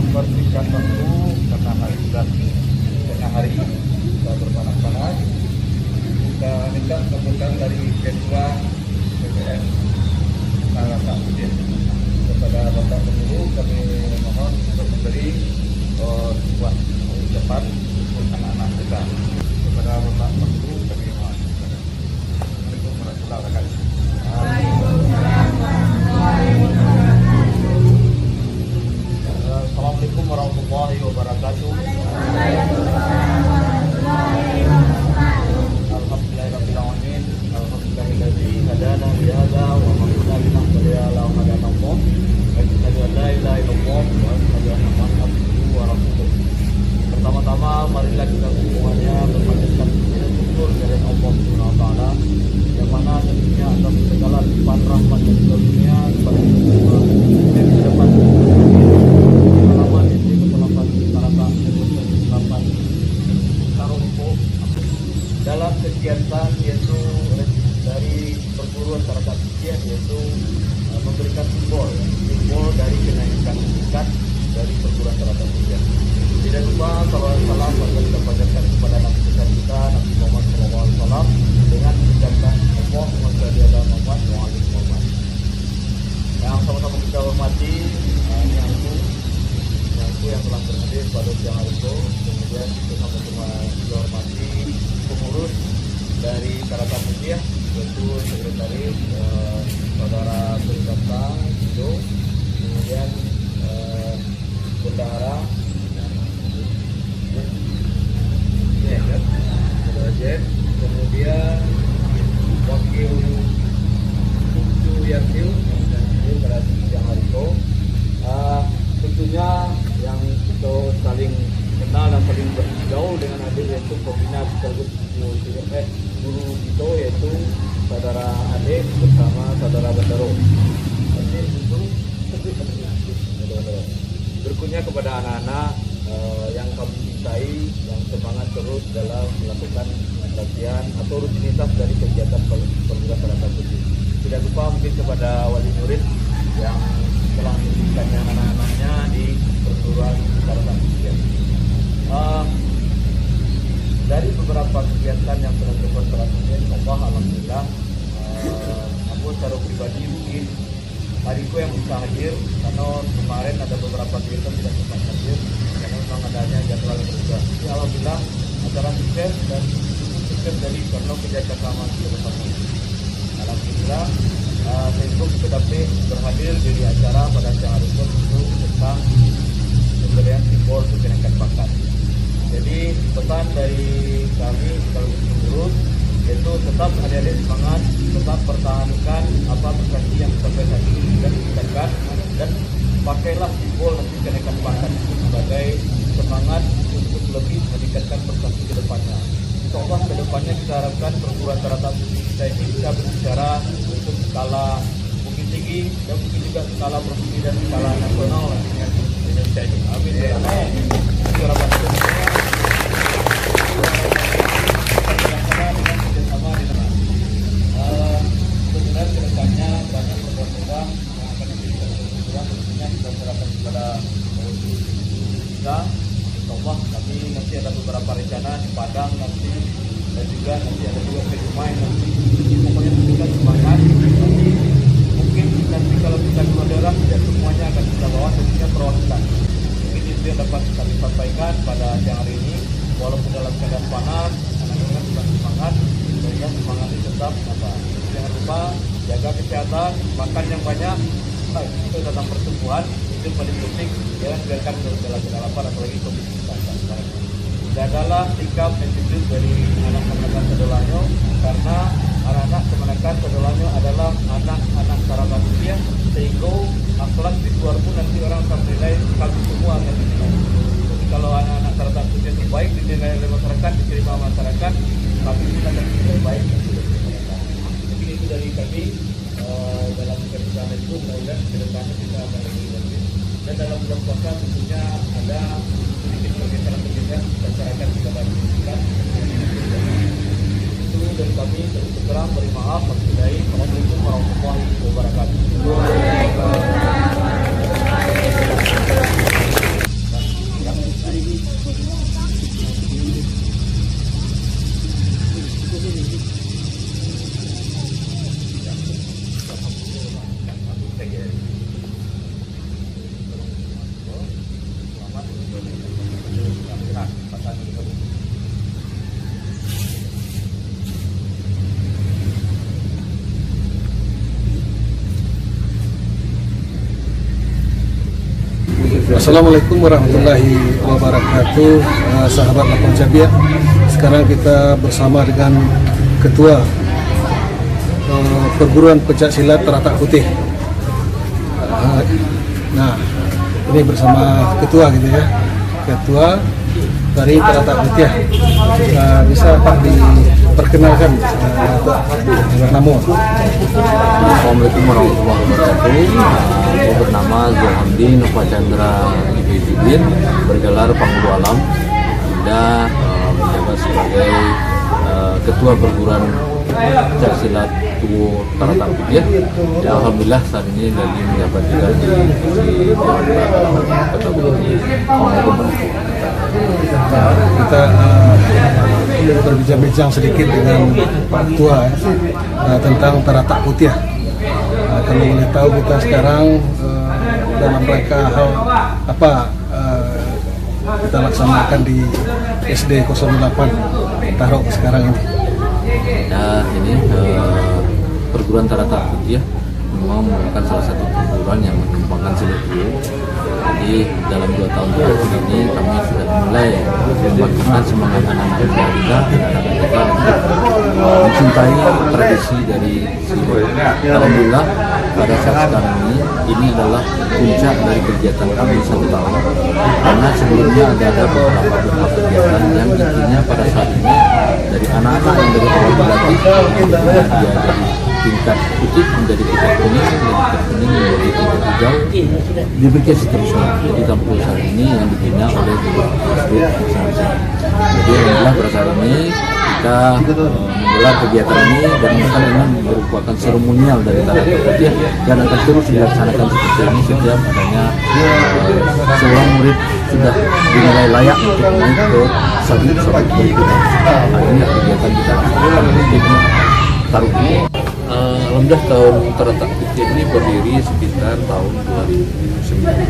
membersihkan waktu karena hari sudah tengah hari kita berpada sambutan dari Ketua PPM Karata Udin. Kepada Bapak Guru kami mohon untuk memberi sebuah ucapan untuk anak-anak kita. Kepada Bapak Guru kami mohon. Assalamualaikum warahmatullahi wabarakatuh. Assalamualaikum warahmatullahi wabarakatuh. Alhamdulillahirrahmanirrahim. Alhamdulillahilladzi hadana lihada wa ma kunna linahtadiya laula an hadana Allah. Asyhadu an la ilaha illallah wa asyhadu anna Muhammadan abduhu wa rasuluh. Pertama-tama marilah kita semuanya berpanjatkan puji dan syukur kepada Allah Subhanahu wa taala yang mana tentunya atas segala limpahan rahmat dan karunia kepada kita semua yang dapat pengalaman di kesalahan Karata Udin Tarongko dalam kegiatan yaitu dari perguruan Karata Udin yaitu memberikan simbol dari kenaikan tingkat dari perguruan Karata Udin. Tidak lupa salam kita panjatkan kepada Nabi besar kita Nabi Muhammad SAW dengan mengucapkan Allahumma sholli ala Muhammad wa ali Muhammad. Yang sama-sama kita hormati yang telah berhadir pada siang hari itu, kemudian kita sama-sama kita hormati pengurus dari Karata Udin yaitu sekretaris saudara Suryata Indo, kemudian bendahara Jet, kemudian wakil Kucu Yasil dan pada siang hari itu tentunya yang kita saling kenal dan saling bergaul dengan adik yaitu pembina sekaligus guru kita yaitu saudara adik bersama saudara Bandaro. Berikutnya kepada anak-anak yang kami cintai, yang semangat terus dalam melakukan latihan atau rutinitas dari kegiatan perguruan Karata Udin. Tidak lupa mungkin kepada wali murid yang telah mendidikannya anak-anaknya di perguruan Karata Udin. Dari beberapa kegiatan yang telah dilakukan Karata Udin, alhamdulillah, aku secara pribadi mungkin hariku yang bisa hadir karena kemarin ada beberapa kegiatan tidak sempat hadir karena memang adanya jadwal yang berubah. Jadi alhamdulillah acara sukses dan sukses dari karena kerjasama kita bersama. Alhamdulillah saya juga dapat berhadir di acara pada siang hari itu tentang pemberian simbol kenaikan pangkat. Jadi pesan dari kami kalau pengurus yaitu tetap adik-adik semangat, tetap pertahankan apa prestasi yang sampai saat ini sudah ditingkatkan dan pakailah simbol nanti kenaikan pangkat itu sebagai semangat untuk lebih meningkatkan prestasi ke depannya. Insyaallah ke depannya kita harapkan perguruan Karata Udin kita ini bisa berbicara untuk skala Bukit Tinggi dan mungkin juga skala provinsi dan skala nasional dengan Indonesia ini. Amin ya Allah. Itu harapan kita semua. Kemudian kedepannya banyak program-program yang akan diberikan kepada tentunya kita serahkan kepada kita. Insyaallah tapi nanti ada beberapa rencana di Padang nanti dan juga nanti ada juga ke Dumai nanti. Pokoknya kita semangat. Nanti mungkin nanti kalau kita keluar daerah tidak semuanya akan kita bawa tentunya perwakilan. Mungkin itu yang dapat kami sampaikan pada siang hari ini. Walaupun dalam keadaan panas, anak-anak tetap semangat. Sehingga semangat itu tetap apa? Jangan lupa jaga kesehatan, makan yang banyak, itu tentang pertumbuhan itu paling penting. Jangan biarkan segala lapar apalagi COVID-19. Jagalah sikap attitude dari anak-anak Sedolanyo karena anak-anak kemenakan Sedolanyo adalah anak-anak Karata Udin sehingga akhlak di luar pun nanti orang akan menilai kami semua akan dinilai. Jadi kalau anak-anak Karata Udin itu baik dinilai oleh masyarakat, diterima masyarakat, kami kita akan dinilai baik. Jadi itu dari kami dalam kerjaan itu mudah-mudahan kedepannya kita akan lebih baik. Dan dalam bulan puasa tentunya ada sedikit pergeseran masyarakat kita lakukan. Itu dari kami terus terang beri maaf. Assalamualaikum warahmatullahi wabarakatuh. Assalamualaikum warahmatullahi wabarakatuh, sahabat Lapang Cabiak. Sekarang kita bersama dengan Ketua Perguruan Pencak Silat Teratak Putih. Nah, ini bersama Ketua gitu ya, Ketua dari Teratak Putih. Bisa Pak diperkenalkan nama? Assalamualaikum warahmatullahi wabarakatuh. Saya bernama Zohamdi Nova Chandra Ibidin, bergelar Panggulu Alam, dan menjabat sebagai Ketua Perguruan Pencak Silat Tuwo Teratak Putih. Ya, alhamdulillah saat ini lagi menjabat juga di Dewan Kota Bumi. Kita berbincang-bincang sedikit dengan Pak Ketua tentang Teratak Putih. Kalau boleh tahu kita sekarang dalam rangka hal apa kita laksanakan di SD 08 Tarok sekarang ini. Nah, ini perguruan Teratak Putih memang merupakan salah satu perguruan yang mengembangkan silat Tuwo. Jadi dalam 2 tahun terakhir ini kami sudah mulai membangkitkan semangat anak-anak kita untuk mencintai tradisi dari silat. Alhamdulillah pada saat sekarang ini adalah puncak dari kegiatan kami 1 tahun, karena sebelumnya ada beberapa kegiatan yang intinya pada saat ini dari anak-anak yang dari awal berlatih, dia dari tingkat putih menjadi tingkat kuning, menjadi tingkat hijau, demikian seterusnya. Jadi kampus saat ini yang dibina oleh SD masing-masing. Jadi alhamdulillah pada saat ini kita menggelar kegiatan ini, dan ini merupakan seremonial dari Teratak Putih dan akan terus dilaksanakan seperti ini setiap adanya seorang murid sudah dinilai layak untuk naik ke sabit berikutnya. Nah, ini kegiatan kita laksanakan di Taruk. Alhamdulillah tahun Teratak Putih ini berdiri sekitar tahun 2019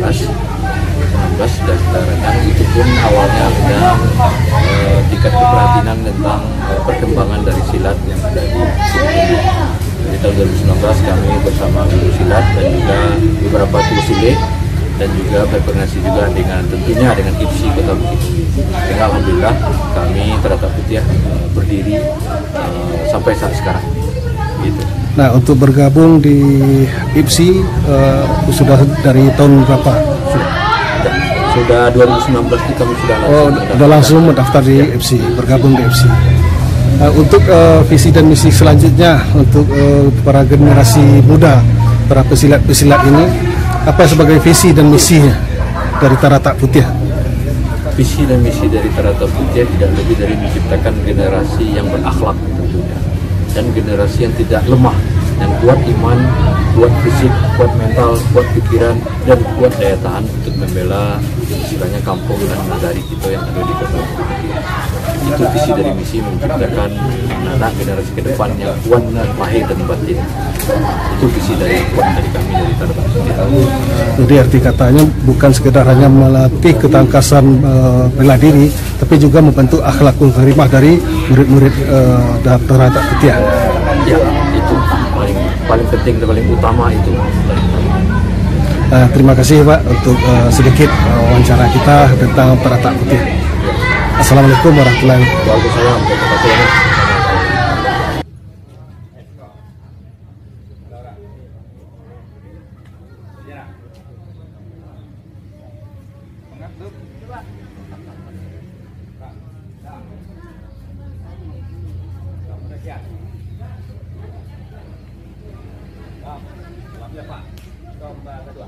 dan sebenarnya itu pun awalnya ada tingkat keprihatinan tentang perkembangan dari silat yang ada di sini. Di tahun 2019 kami bersama guru silat dan juga beberapa guru silat dan juga berkoordinasi juga dengan tentunya dengan IPSI Kota Bukit. Sehingga alhamdulillah kami Teratak Putih berdiri sampai saat sekarang. Gitu. Nah, untuk bergabung di IPSI sudah dari tahun berapa? Sudah 2019 ini kami sudah langsung mendaftar di IPSI, bergabung di IPSI. Untuk visi dan misi selanjutnya untuk para generasi muda, para pesilat-pesilat ini, apa sebagai visi dan misinya dari Teratak Putih? Visi dan misi dari Teratak Putih tidak lebih dari menciptakan generasi yang berakhlak tentunya, dan generasi yang tidak lemah, yang kuat iman, kuat fisik, kuat mental, kuat pikiran, dan kuat daya tahan untuk membela istilahnya kampung dan negari kita yang ada di Kota Bukit. Itu visi dari misi, menciptakan anak-anak generasi ke depan yang kuat lahir dan batin. Itu visi dari kami dari Teratak Putih. Jadi arti katanya bukan sekedar hanya melatih ketangkasan bela diri, tapi juga membentuk akhlakul karimah dari murid-murid Teratak Putih. Ya, itu paling penting dan paling utama itu. Terima kasih Pak untuk sedikit wawancara kita tentang Teratak Putih. Assalamualaikum warahmatullahi wabarakatuh. Waalaikumsalam. Pak, lomba kedua.